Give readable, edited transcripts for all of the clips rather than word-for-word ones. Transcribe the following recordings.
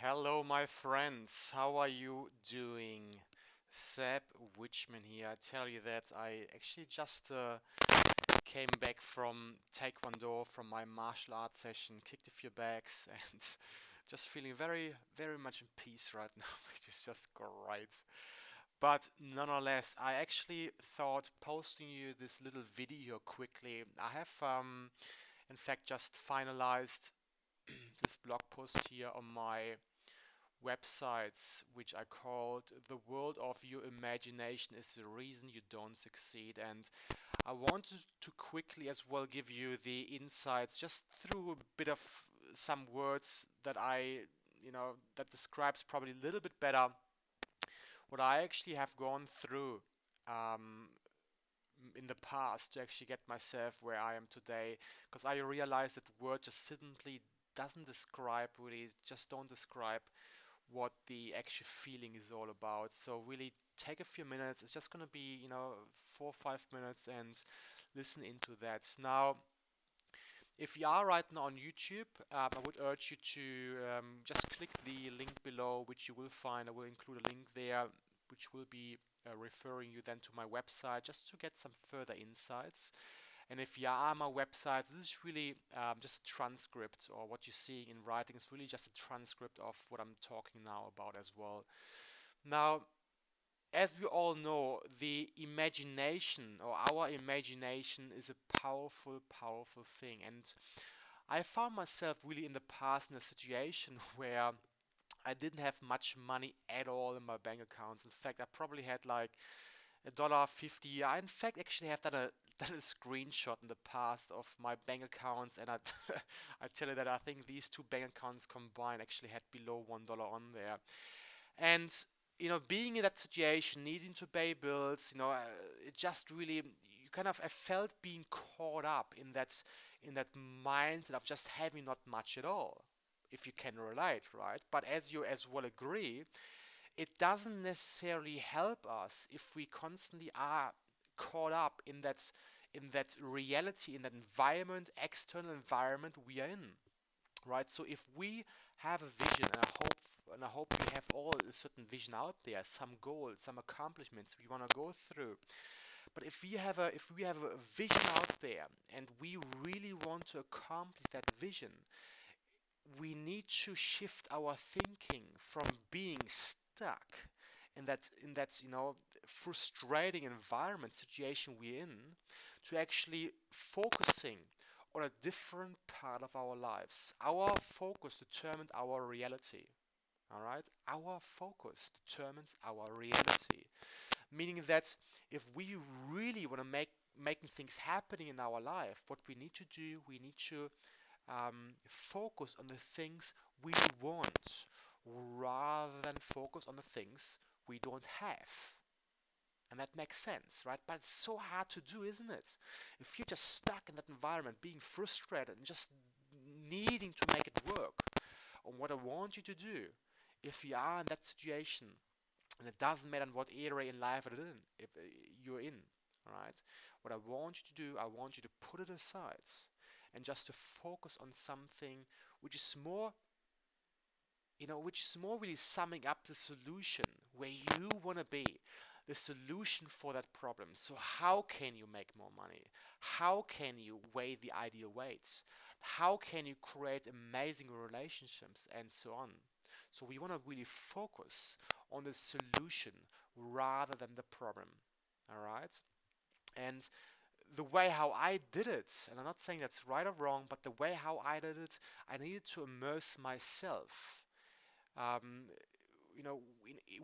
Hello, my friends. How are you doing? Seb Witchman here. I tell you that I actually just came back from Taekwondo, from my martial arts session, kicked a few bags, and just feeling very, very much in peace right now, which is just great. But nonetheless, I actually thought posting you this little video quickly. I have, in fact, just finalized this blog post here on my websites, which I called "The World of Your Imagination is the Reason You Don't Succeed." And I wanted to quickly as well give you the insights just through a bit of some words that that describes probably a little bit better what I actually have gone through um, in the past to actually get myself where I am today. Because I realized that the word just simply doesn't describe, really, just don't describe what the actual feeling is all about. So really take a few minutes. It's just going to be, 4 or 5 minutes and listen into that. Now, if you are right now on YouTube, I would urge you to just click the link below, which you will find. I will include a link there, which will be referring you then to my website, just to get some further insights. And if you are on my website, this is really just a transcript, or what you see in writing is really just a transcript of what I'm talking now about as well. Now, as we all know, the imagination or our imagination is a powerful, powerful thing. And I found myself really in the past in a situation where I didn't have much money at all in my bank accounts. In fact, I probably had like $1.50. I in fact actually have done a screenshot in the past of my bank accounts, and I I tell you that I think these two bank accounts combined actually had below $1 on there. And being in that situation, needing to pay bills, it just really you kind of I felt being caught up in that mindset of just having not much at all, if you can relate, right? But as you as well agree, it doesn't necessarily help us if we constantly are caught up in that reality, in that environment, external environment we are in, right? So if we have a vision, and I hope you have all a certain vision out there, some goals, some accomplishments we want to go through. But if we have a vision out there and we really want to accomplish that vision, we need to shift our thinking from being stuck in that frustrating environment situation we're in to actually focusing on a different part of our lives. Our focus determines our reality. All right, our focus determines our reality, meaning that if we really want to making things happening in our life, what we need to do, we need to focus on the things we want rather than focus on the things we don't have. And that makes sense, right? But it's so hard to do, isn't it? If you're just stuck in that environment, being frustrated and just needing to make it work on what I want you to do, if you are in that situation, and it doesn't matter what area in life if you're in, all right? What I want you to do, I want you to put it aside and just to focus on something which is more, which is more really summing up the solution where you want to be, the solution for that problem. So how can you make more money? How can you weigh the ideal weights? How can you create amazing relationships and so on? So we want to really focus on the solution rather than the problem. All right? And the way how I did it, and I'm not saying that's right or wrong, but the way how I did it, I needed to immerse myself, um,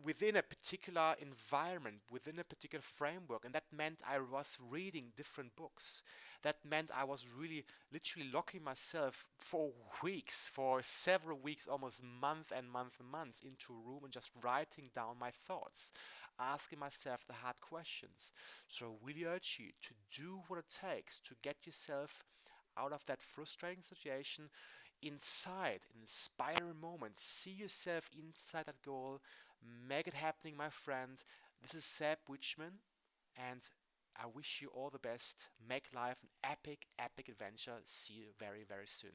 within a particular environment, within a particular framework, and that meant I was reading different books. That meant I was really, literally locking myself for weeks, for several weeks, almost month and month and months, into a room and just writing down my thoughts, asking myself the hard questions. So I really urge you to do what it takes to get yourself out of that frustrating situation inside an inspiring moment. See yourself inside that goal. Make it happening, my friend. This is Seb Witchman, and I wish you all the best. Make life an epic, epic adventure. See you very, very soon.